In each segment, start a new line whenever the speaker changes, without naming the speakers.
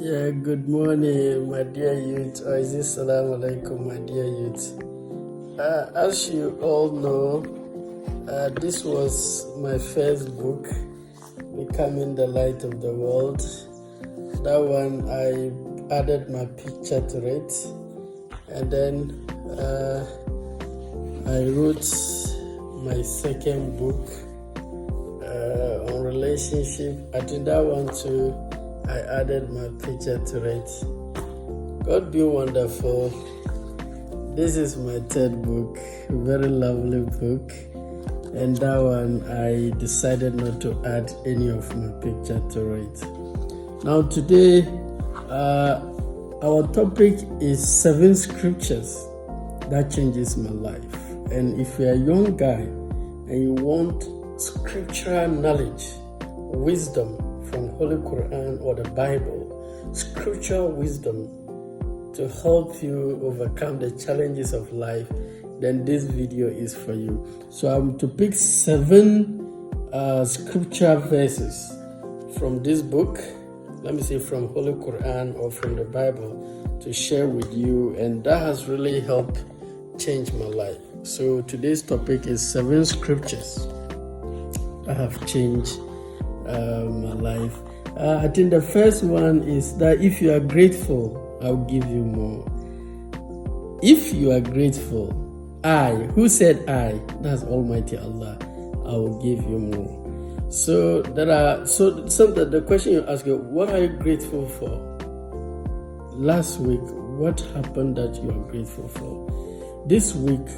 Yeah, good morning, my dear youth. Or is it salam alaikum, my dear youth? As you all know, this was my first book, Becoming the Light of the World. That one, I added my picture to it. And then I wrote my second book on relationship. I think that one too, I added my picture to it. God be wonderful. This is my third book, very lovely book. And that one, I decided not to add any of my picture to it. Now today, our topic is 7 scriptures that changes my life. And if you're a young guy and you want scriptural knowledge, wisdom from Holy Quran or the Bible, scriptural wisdom to help you overcome the challenges of life, then this video is for you. So I'm to pick 7 scripture verses from this book, from Holy Quran or from the Bible, to share with you, and that has really helped change my life. So today's topic is 7 scriptures that have changed my life. I think the first one is that if you are grateful, I'll give you more. If you are grateful, who said I? That's Almighty Allah. I will give you more. So the question you ask, what are you grateful for? Last week, what happened that you are grateful for? This week,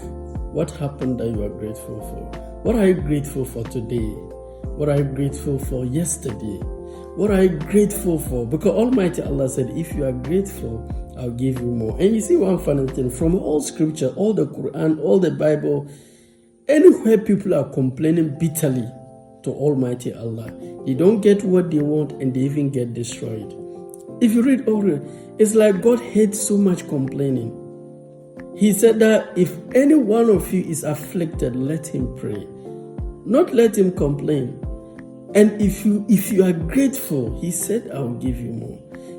what happened that you are grateful for? What are you grateful for today? What are you grateful for yesterday? What are you grateful for? Because Almighty Allah said, if you are grateful, I'll give you more. And you see one funny thing, from all scripture, all the Quran, all the Bible, anywhere people are complaining bitterly to Almighty Allah, they don't get what they want and they even get destroyed. If you read all it, it's like God hates so much complaining. He said that if any one of you is afflicted, let him pray. Not let him complain. And if you are grateful, he said, I'll give you more.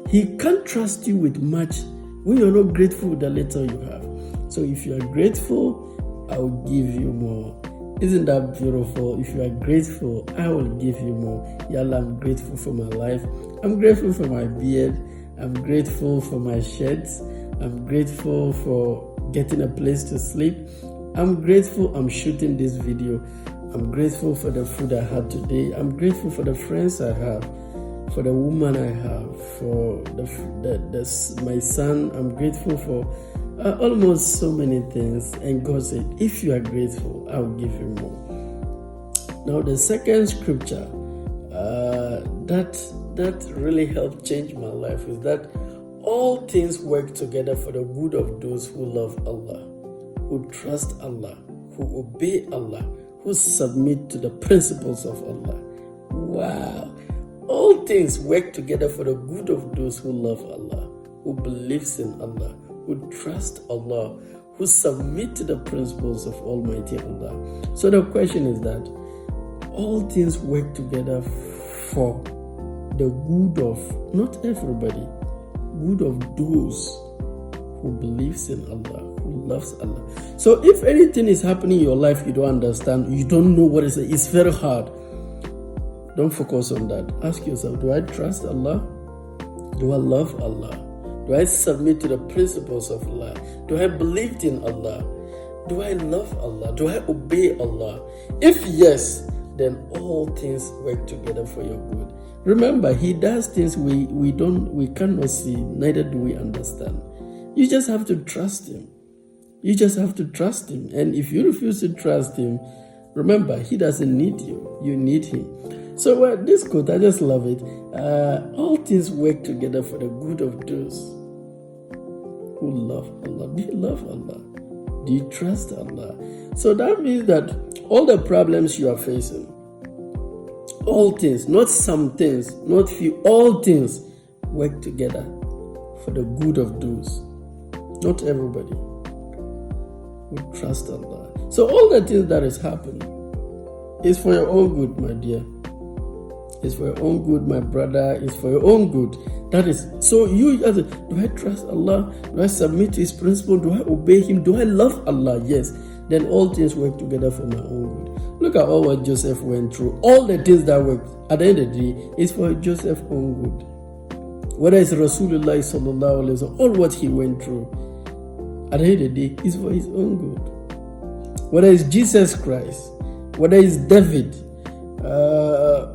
He can't trust you with much when you're not grateful with the little you have. So if you are grateful, I'll give you more. Isn't that beautiful? If you are grateful, I will give you more. Yalla, I'm grateful for my life. I'm grateful for my beard. I'm grateful for my shirts. I'm grateful for getting a place to sleep. I'm grateful I'm shooting this video. I'm grateful for the food I had today. I'm grateful for the friends I have, for the woman I have, for my son. I'm grateful for almost so many things. And God said, if you are grateful, I will give you more. Now the second scripture that really helped change my life is that all things work together for the good of those who love Allah, who trust Allah, who obey Allah, who submit to the principles of Allah. Wow. All things work together for the good of those who love Allah, who believes in Allah, who trust Allah, who submit to the principles of Almighty Allah. So the question is that all things work together for the good of, not everybody, good of those who believes in Allah, who loves Allah. So if anything is happening in your life you don't understand, you don't know what it's very hard. Don't focus on that. Ask yourself, do I trust Allah? Do I love Allah? Do I submit to the principles of Allah? Do I believe in Allah? Do I love Allah? Do I obey Allah? If yes, then all things work together for your good. Remember, He does things we cannot see, neither do we understand. You just have to trust Him. You just have to trust Him. And if you refuse to trust Him, remember, He doesn't need you. You need Him. So this quote, I just love it. All things work together for the good of those who love Allah. Do you love Allah? Do you trust Allah? So that means that all the problems you are facing, all things, not some things, not few, all things work together for the good of those, not everybody, who trust Allah. So all the things that is happening is for your own good, my dear. It's for your own good, my brother. It's for your own good. That is, so you, do I trust Allah? Do I submit to His principle? Do I obey Him? Do I love Allah? Yes. Then all things work together for my own good. Look at all what Joseph went through. All the things that worked, at the end of the day, is for Joseph's own good. Whether it's Rasulullah sallallahu alaihi wasallam, all what he went through, at the end of the day, is for his own good. Whether it's Jesus Christ, whether it's David,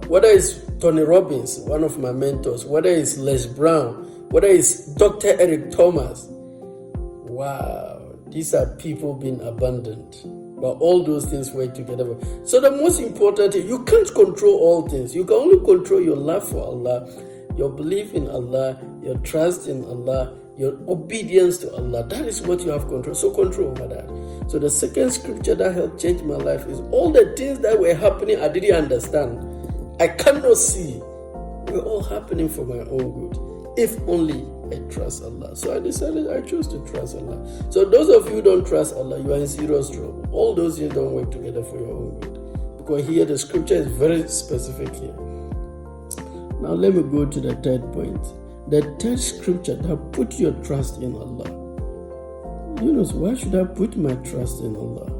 whether it's Tony Robbins, one of my mentors, whether it's Les Brown, whether it's Dr. Eric Thomas. Wow, these are people being abandoned. But all those things work together. So the most important thing, you can't control all things. You can only control your love for Allah, your belief in Allah, your trust in Allah, your obedience to Allah. That is what you have control. So control over that. So the second scripture that helped change my life is all the things that were happening I didn't understand. I cannot see. Were all happening for my own good. If only I trust Allah. So I decided I chose to trust Allah. So those of you who don't trust Allah, you are in serious trouble. All those things don't work together for your own good. Because here the scripture is very specific here. Now let me go to the third point. The third scripture that put your trust in Allah. Yunus, why should I put my trust in Allah?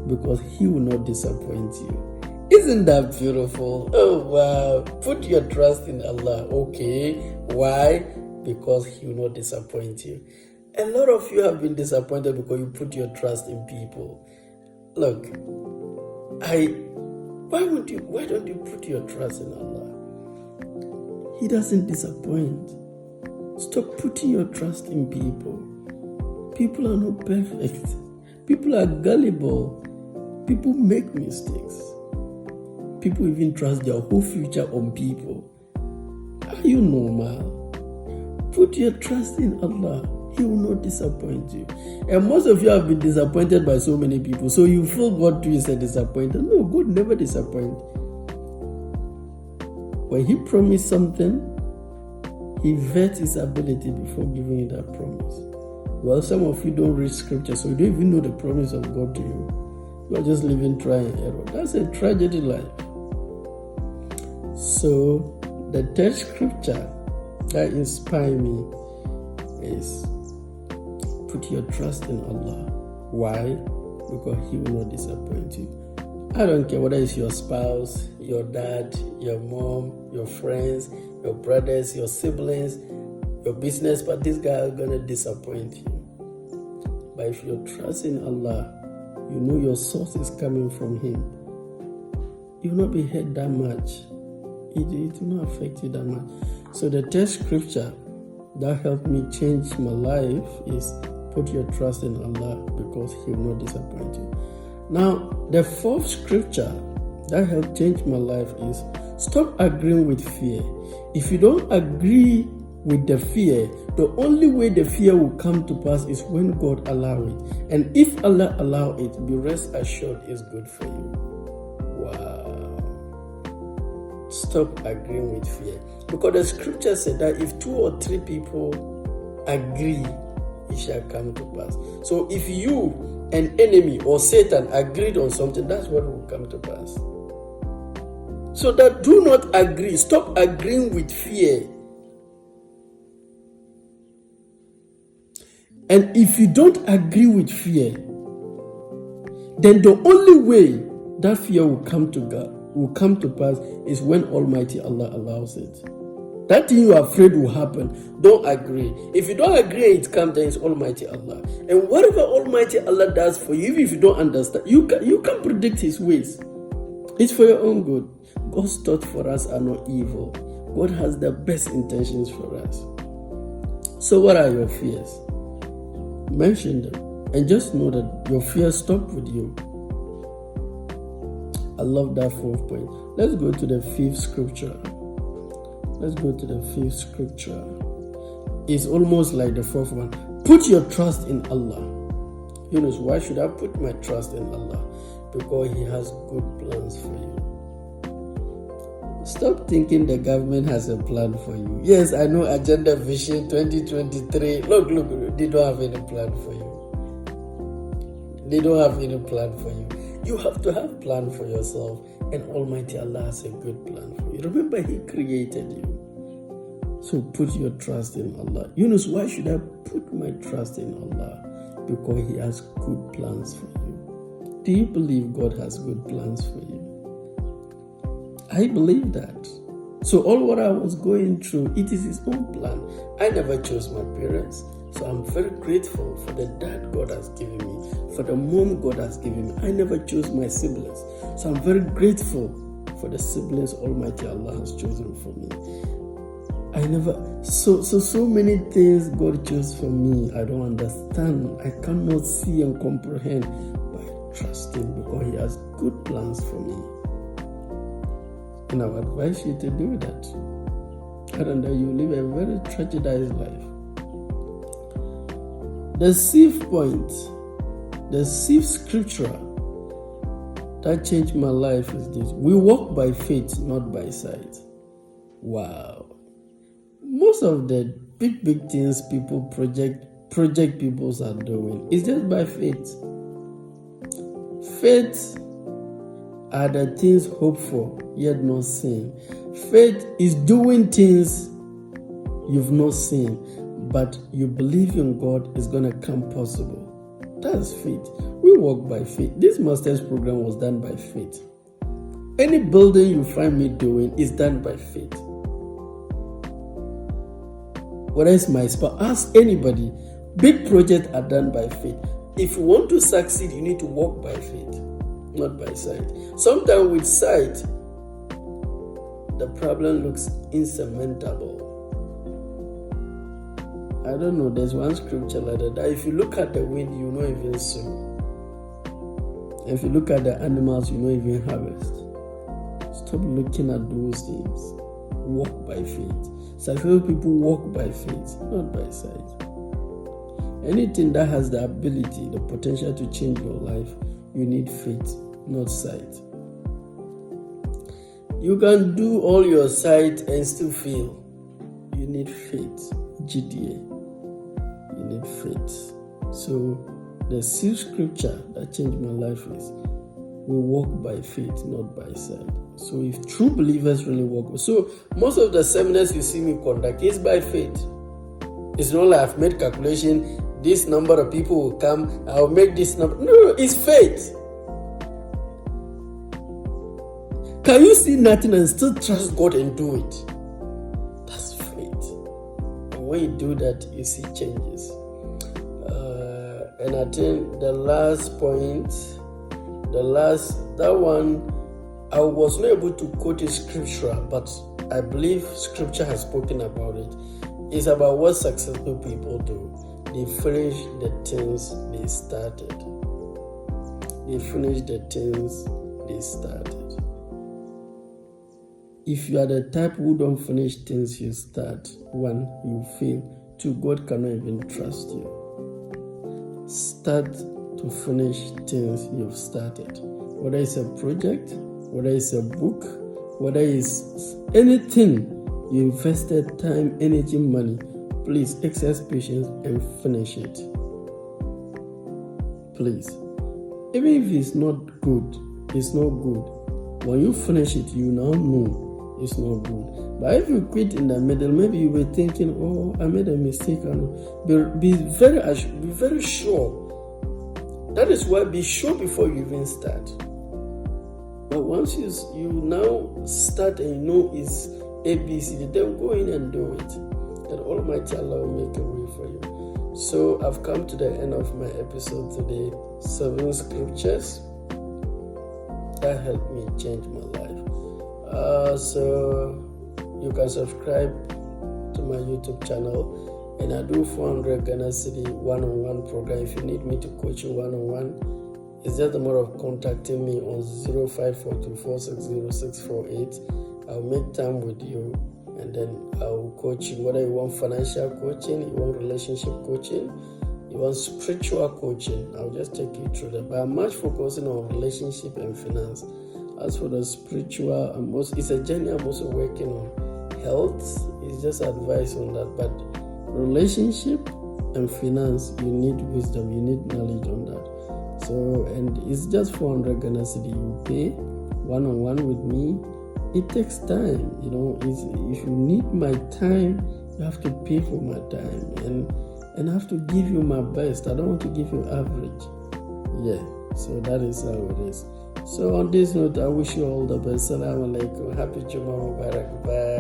Because He will not disappoint you. Isn't that beautiful? Oh wow. Put your trust in Allah. Okay. Why? Because He will not disappoint you. A lot of you have been disappointed because you put your trust in people. Look, why don't you put your trust in Allah? He doesn't disappoint. Stop putting your trust in people. People are not perfect. People are gullible. People make mistakes. People even trust their whole future on people. Are you normal? Put your trust in Allah. He will not disappoint you. And most of you have been disappointed by so many people. So you feel God too is a disappointer. No, God never disappoints. When He promised something, He vets His ability before giving you that promise. Well, some of you don't read scripture, so you don't even know the promise of God to you. You are just living try and error. That's a tragedy life. So, the third scripture that inspired me is put your trust in Allah. Why? Because He will not disappoint you. I don't care whether it's your spouse, your dad, your mom, your friends, your brothers, your siblings, your business, but this guy is going to disappoint you. But if you trust in Allah, you know your source is coming from Him. You will not be hurt that much. It will not affect you that much. So the third scripture that helped me change my life is put your trust in Allah because He will not disappoint you. Now, the fourth scripture that helped change my life is stop agreeing with fear. If you don't agree with the fear, the only way the fear will come to pass is when God allows it. And if Allah allows it, be rest assured it's good for you. Wow. Stop agreeing with fear. Because the scripture said that if 2 or 3 people agree, it shall come to pass. So if you, an enemy or Satan, agreed on something, that's what will come to pass. So that do not agree. Stop agreeing with fear. And if you don't agree with fear, then the only way that fear will come to pass is when Almighty Allah allows it. That thing you are afraid will happen, don't agree. If you don't agree and it comes, then it's Almighty Allah. And whatever Almighty Allah does for you, even if you don't understand, you can predict His ways. It's for your own good. God's thoughts for us are not evil. God has the best intentions for us. So what are your fears? Mention them. And just know that your fears stop with you. I love that fourth point. Let's go to the fifth scripture. It's almost like the fourth one. Put your trust in Allah. Yunus, why should I put my trust in Allah? Because He has good plans for you. Stop thinking the government has a plan for you. Yes, I know Agenda Vision 2023. Look, they don't have any plan for you. They don't have any plan for you. You have to have plan for yourself. and Almighty Allah has a good plan for you. Remember, He created you. So put your trust in Allah. Yunus, why should I put my trust in Allah? Because He has good plans for you. Do you believe God has good plans for you? I believe that. So all what I was going through, it is His own plan. I never chose my parents. So I'm very grateful for the dad God has given me, for the mom God has given me. I never chose my siblings. So I'm very grateful for the siblings Almighty Allah has chosen for me. So many things God chose for me, I don't understand. I cannot see and comprehend, but I trust Him because He has good plans for me. And I would advise you to do that. Other than that, you live a very tragedized life. The sixth point, the sixth scripture that changed my life is this: we walk by faith, not by sight. Wow. Most of the big things people project peoples are doing is just by faith. Faith are the things hoped for, yet not seen. Faith is doing things you've not seen, but you believe in God is going to come possible. That's faith. We walk by faith. This master's program was done by faith. Any building you find me doing is done by faith. Whether it's my spa, ask anybody. Big projects are done by faith. If you want to succeed, you need to walk by faith, not by sight. Sometimes with sight, the problem looks insurmountable. I don't know, there's one scripture like that if you look at the wind, you know even sow. If you look at the animals, you know even harvest. Stop looking at those things. Walk by faith. Successful people walk by faith, not by sight. Anything that has the ability, the potential to change your life, you need faith, not sight. You can do all your sight and still fail. You need faith. GDA. You need faith. So the sixth scripture that changed my life is we walk by faith, not by sight. So if true believers really walk, so most of the seminars you see me conduct is by faith. It's not like I've made calculation, this number of people will come, I'll make this number. No, it's faith. Can you see nothing and still trust God and do it? That's faith. And when you do that, you see changes. And I think the last point, that one, I was not able to quote a scripture, but I believe scripture has spoken about it. It's about what successful people do. They finish the things they started. They finish the things they started. If you are the type who don't finish things you start, one, you fail. Two, God cannot even trust you. Start to finish things you've started. Whether it's a project, whether it's a book, whether it's anything you invested time, energy, money, please exercise patience and finish it. Please. Even if it's not good, it's not good. When you finish it, you now know it's not good. But if you quit in the middle, maybe you were thinking, oh, I made a mistake. Be very sure. That is why be sure before you even start. But once you now start and you know it's ABC, then go in and do it. And Almighty Allah will make a way for you. So I've come to the end of my episode today. 7 scriptures that helped me change my life. So you can subscribe to my YouTube channel. And I do 400 Ghana City one-on-one program. If you need me to coach you one-on-one, it's just a matter of contacting me on 0542460648. I'll make time with you and then I'll coach you. Whether you want financial coaching, you want relationship coaching, you want spiritual coaching, I'll just take you through that. But I'm much focusing on relationship and finance. As for the spiritual, it's a journey I'm also working on. Health is just advice on that. But relationship and finance, you need wisdom, you need knowledge on that. So, and it's just 400 Ghana Cedi you pay, one-on-one with me, it takes time. If you need my time, you have to pay for my time, and I have to give you my best. I don't want to give you average. Yeah, so that is how it is. So on this note, I wish you all the best. Assalamu alaikum. Happy Jummah Mubarak. Bye.